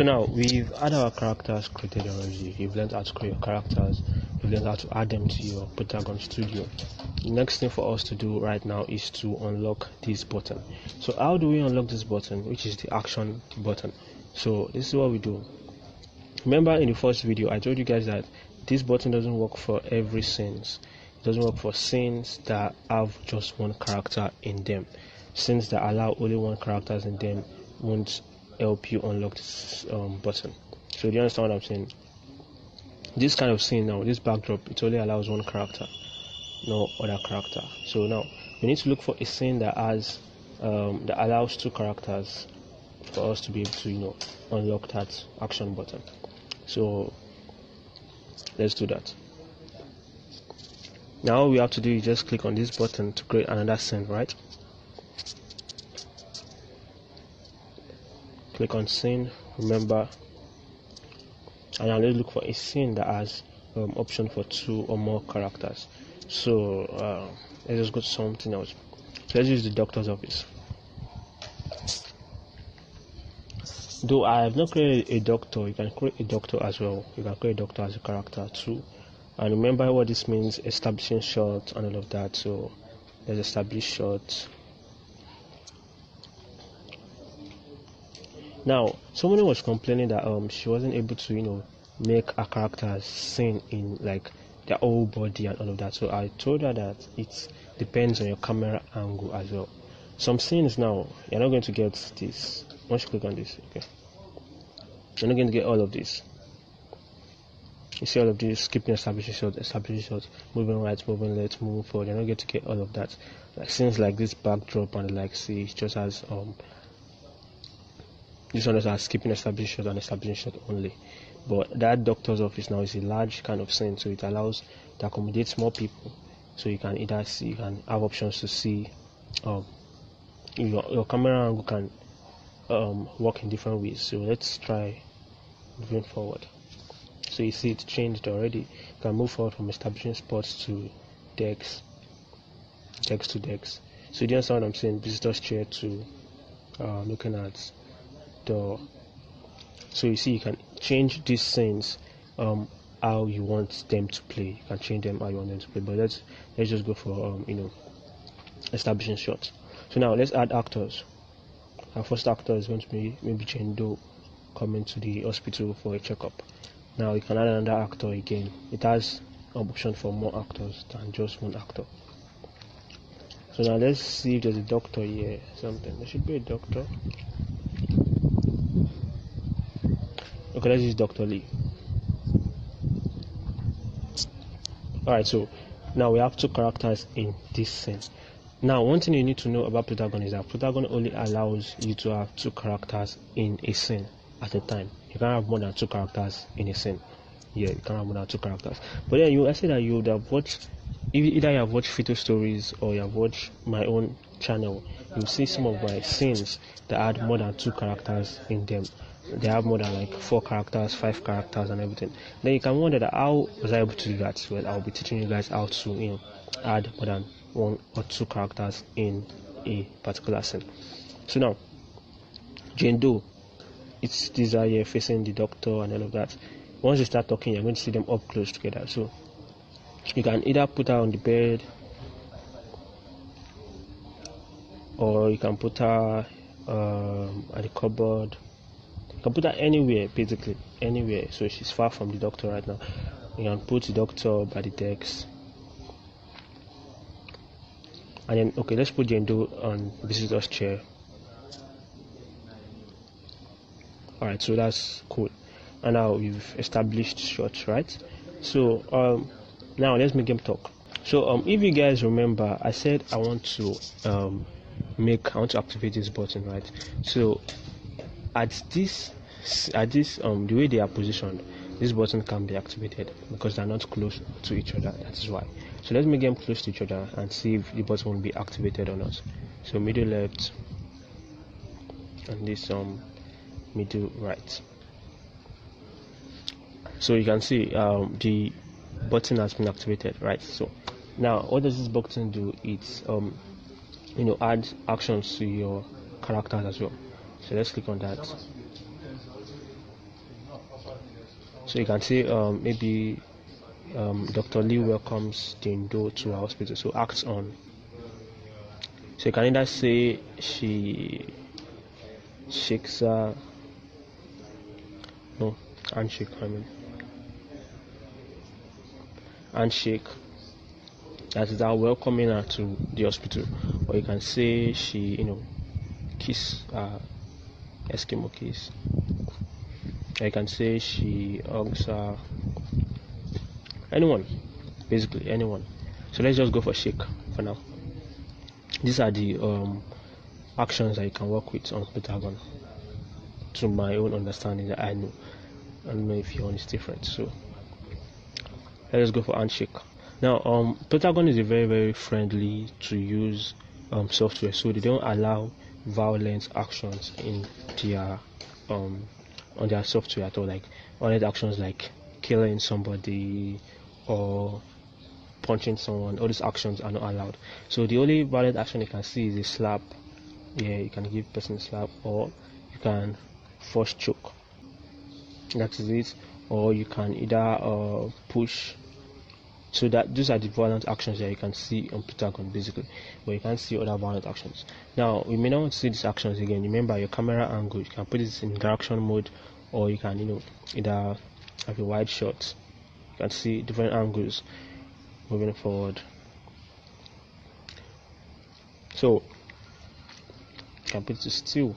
now we've had our characters created already. You've learned how to create your characters, you've learned how to add them to your PLOTAGON studio. The next thing for us to do right now is to unlock this button. So how do we unlock this button, which is the action button? So this is what we do. Remember in the first video I told you guys that this button doesn't work for every scenes. It doesn't work for scenes that have just one character in them. Scenes that allow only one character in them won't help you unlock this button. So do you understand what I'm saying? This kind of scene now, this backdrop, it only allows one character, no other character. So now we need to look for a scene that has that allows two characters for us to be able to unlock that action button. So let's do that. Now all we have to do is just click on this button to create another scene, right? Click on scene, remember, and now let's look for a scene that has option for 2 or more characters. So let's just go to something else. So let's use the doctor's office. Though I have not created a doctor, you can create a doctor as well. You can create a doctor as a character too. And remember what this means, establishing shot and all of that. So let's establish shot. Now someone was complaining that she wasn't able to make a character sing in like their whole body and all of that. So I told her that it depends on your camera angle as well. Some scenes now you're not going to get this. Once you click on this, okay, you're not going to get all of this. You see all of this, skipping, establishing shot, moving right, moving left, moving forward. You're not going to get all of that. Like scenes like this backdrop and like see, it just has this one has skipping, establishing shot and establishing shot only. But that doctor's office now is a large kind of scene, so it allows to accommodate more people. So you can either see, you can have options to see your camera angle can work in different ways. So let's try moving forward. So you see it changed already. You can move forward from establishing spots to decks to decks. So you understand what I'm saying? Visitors chair to looking at door. So you see you can change these scenes how you want them to play. You can change them how you want them to play. But let's just go for establishing shots. So now let's add actors. Our first actor is going to be maybe Jane Doe coming to the hospital for a checkup. Now you can add another actor again. It has an option for more actors than just one actor. So now let's see if there's a doctor here. Something. There should be a doctor. Okay, let's use Dr. Lee. Alright, so now we have 2 characters in this scene. Now one thing you need to know about PLOTAGON is that PLOTAGON only allows you to have 2 characters in a scene at a time. You can't have more than 2 characters in a scene. Yeah, you can't have more than 2 characters. But then I say that you would have watched, either you have watched Photo Stories or you have watched my own channel. You'll see some of my scenes that had more than 2 characters in them. They have more than like 4 characters, 5 characters and everything. Then you can wonder that how was I able to do that? Well, I'll be teaching you guys how to add more than 1 or 2 characters in a particular scene. So now Jane Doe, it's these are here facing the doctor and all of that. Once you start talking, you're going to see them up close together. So you can either put her on the bed, or you can put her at the cupboard. You can put her anywhere, basically anywhere. So she's far from the doctor right now. You can put the doctor by the desk. And then okay, let's put Jane Doe on visitor's chair. Alright, so that's cool. And now we've established shots, right? So now let's make them talk. So if you guys remember, I said I want to activate this button, right? So at this the way they are positioned, this button can be activated because they're not close to each other. That is why. So let's make them close to each other and see if the button will be activated or not. So middle left and this middle right. So you can see the button has been activated, right? So now what does this button do? It's add actions to your characters as well. So let's click on that. So you can say maybe Dr. Lee welcomes Jane Doe to our hospital. So acts on. So you can either say she shakes her, no, handshake, handshake, that is our welcoming her to the hospital. Or you can say she, kiss, Eskimo kiss. Or you can say she hugs her, anyone, basically anyone. So let's just go for shake for now. These are the actions that you can work with on PLOTAGON, to my own understanding that I know. I don't know if your own is different. So let's go for handshake. Now PLOTAGON is a very, very friendly to use software, so they don't allow violent actions in their on their software at all, like violent actions like killing somebody or punching someone. All these actions are not allowed. So the only violent action you can see is a slap. Yeah, you can give person a slap, or you can force choke, that is it, or you can either push. So that these are the violent actions that you can see on PLOTAGON basically, but you can't see other violent actions. Now we may not want to see these actions again. Remember your camera angle, you can put it in interaction mode, or you can either have a wide shot. You can see different angles moving forward. So you can put it to still.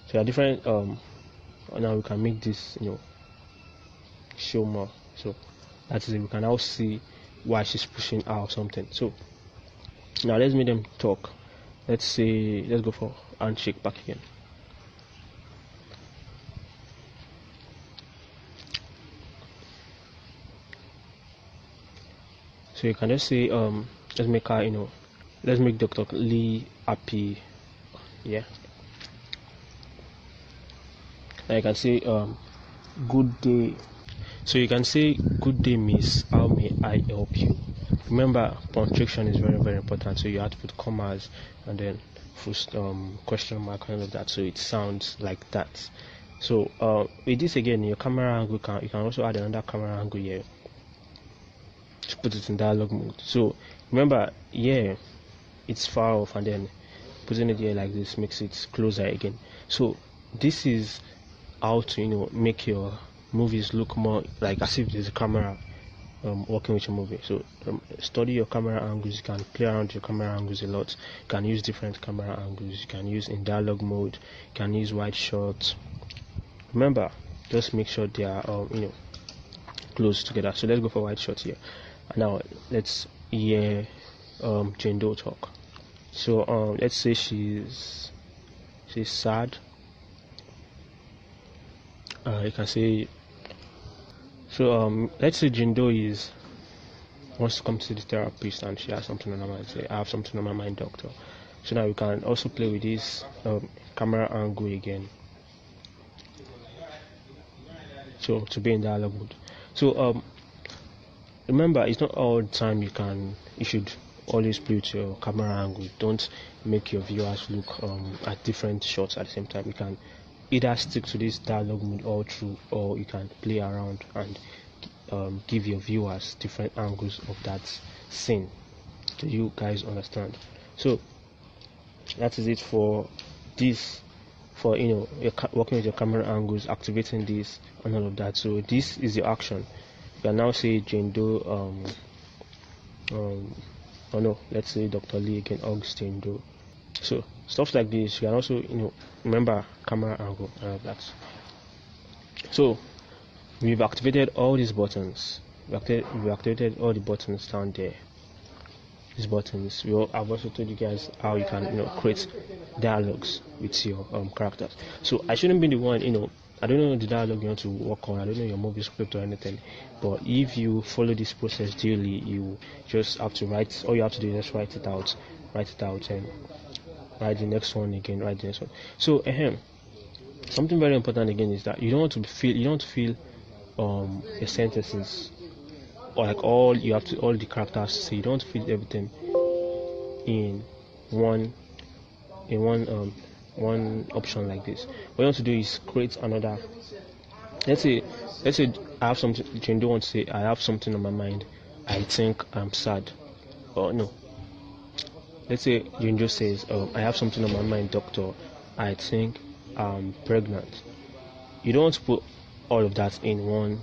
So there are different now we can make this show more. So that is it. We can now see why she's pushing out or something. So now let's make them talk. Let's go for handshake back again. So you can just say let's make her let's make Dr. Lee happy. Yeah. And you can say good day. So you can say good day miss, how may I help you? Remember punctuation is very, very important, so you have to put commas and then first question mark and all of that, so it sounds like that. So with this again, your camera angle you can also add another camera angle here to put it in dialogue mode. So remember, yeah, it's far off, and then putting it here like this makes it closer again. So this is how to make your movies look more like as if there's a camera working with your movie. So study your camera angles. You can play around with your camera angles a lot. You can use different camera angles. You can use in dialogue mode. You can use wide shots. Remember, just make sure they are close together. So let's go for wide shot here. And now let's hear Jane Doe talk. So let's say she's sad. You can say, so let's say Jane Doe wants to come to the therapist and she has something on her mind. Say, I have something on my mind, doctor. So now you can also play with this camera angle again, so to be in dialogue mode. So remember, it's not all the time you should always play with your camera angle. Don't make your viewers look at different shots at the same time. You can either stick to this dialogue mode all through, or you can play around and give your viewers different angles of that scene. Do you guys understand? So that is it for this, for working with your camera angles, activating this and all of that. So this is your action. You can now say Jane Doe let's say Dr. Lee again hugs Jane Doe. So stuff like this. You can also remember camera angle and all of that. So we've activated all these buttons. We've activated all the buttons down there. These buttons. I've also told you guys how you can create dialogues with your characters. So I shouldn't be the one I don't know the dialogue you want to work on. I don't know your movie script or anything. But if you follow this process daily, you just have to write. All you have to do is just write it out, and write the next one again. Write the next one. So something very important again is that you don't want to feel your sentences, or like all the characters say. You don't want to feel everything in one one option like this. What you want to do is create another. Let's say I have something. Jane don't want to say I have something on my mind. I think I'm sad. Or no. Let's say Jinjo says, I have something on my mind, doctor. I think I'm pregnant. You don't want to put all of that in one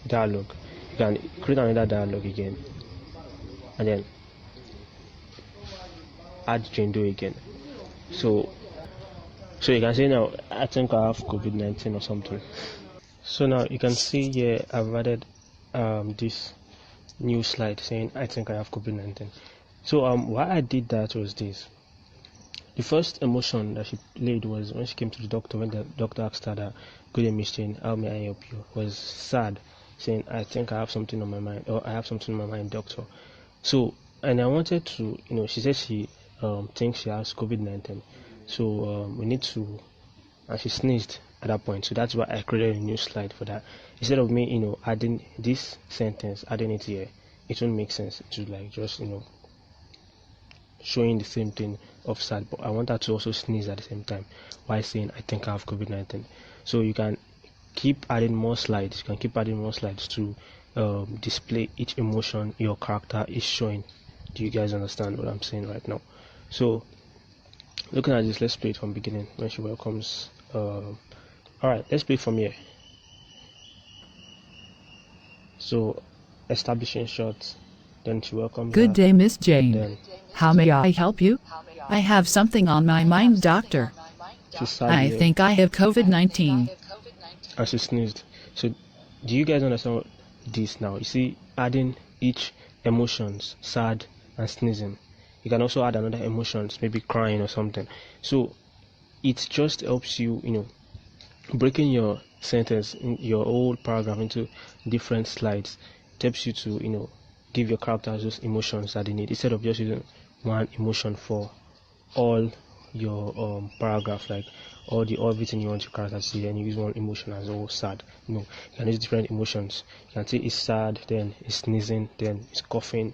dialogue. You can create another dialogue again, and then add Jindo again. So you can say now, I think I have COVID-19 or something. So now you can see here I've added this new slide saying I think I have COVID-19. So why I did that was this. The first emotion that she played was when she came to the doctor, when the doctor asked her that, good day, Miss Jane, how may I help you? Was sad, saying I think I have something on my mind, or I have something on my mind, doctor. So, and I wanted to, she said she thinks she has COVID-19. So we need to, and she sneezed at that point. So that's why I created a new slide for that. Instead of me, adding this sentence, adding it here, it won't make sense to like just, showing the same thing of sad, but I want her to also sneeze at the same time while saying I think I have COVID-19. So you can keep adding more slides. You can keep adding more slides to display each emotion your character is showing. Do you guys understand what I'm saying right now? So looking at this, let's play it from beginning when she welcomes. Alright, let's play it from here. So establishing shots, then she welcomes. Good day, Miss Jane. Then, how may I help you? I have something on my mind, doctor. I think I have COVID-19. And she sneezed. So do you guys understand this now? You see, adding each emotions, sad and sneezing. You can also add another emotions, maybe crying or something. So it just helps you, breaking your sentence, in your whole paragraph into different slides. It helps you to, give your characters those emotions that they need, instead of just using one emotion for all your paragraph, like everything you want your character to see, then you use one emotion as all sad. No, you can use different emotions. You can say it's sad, then it's sneezing, then it's coughing,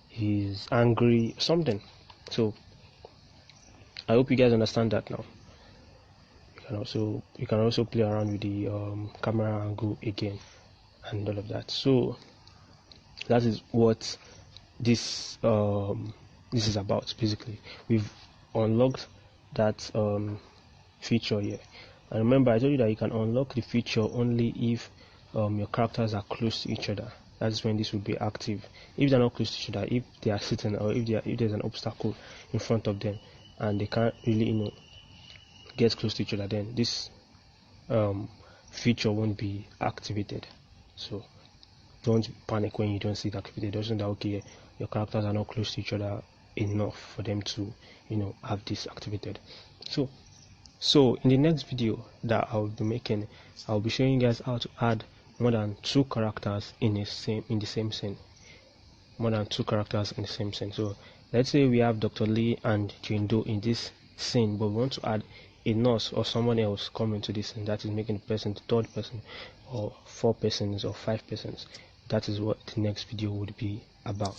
he's angry, something. So I hope you guys understand that now. You can also play around with the camera angle again and all of that. So that is what this is about. Basically, we've unlocked that feature here. And remember, I told you that you can unlock the feature only if your characters are close to each other. That's when this will be active. If they're not close to each other, if they are sitting, or if there's an obstacle in front of them and they can't really get close to each other, then this feature won't be activated. So don't panic when you don't see it activated. Just know that okay, your characters are not close to each other enough for them to have this activated. So in the next video that I'll be making, I'll be showing you guys how to add more than 2 characters in the same scene. More than 2 characters in the same scene. So let's say we have Dr. Lee and Jane Doe in this scene, but we want to add a nurse or someone else coming to this, and that is making the person the 3rd person, or 4 persons or 5 persons. That is what the next video would be about.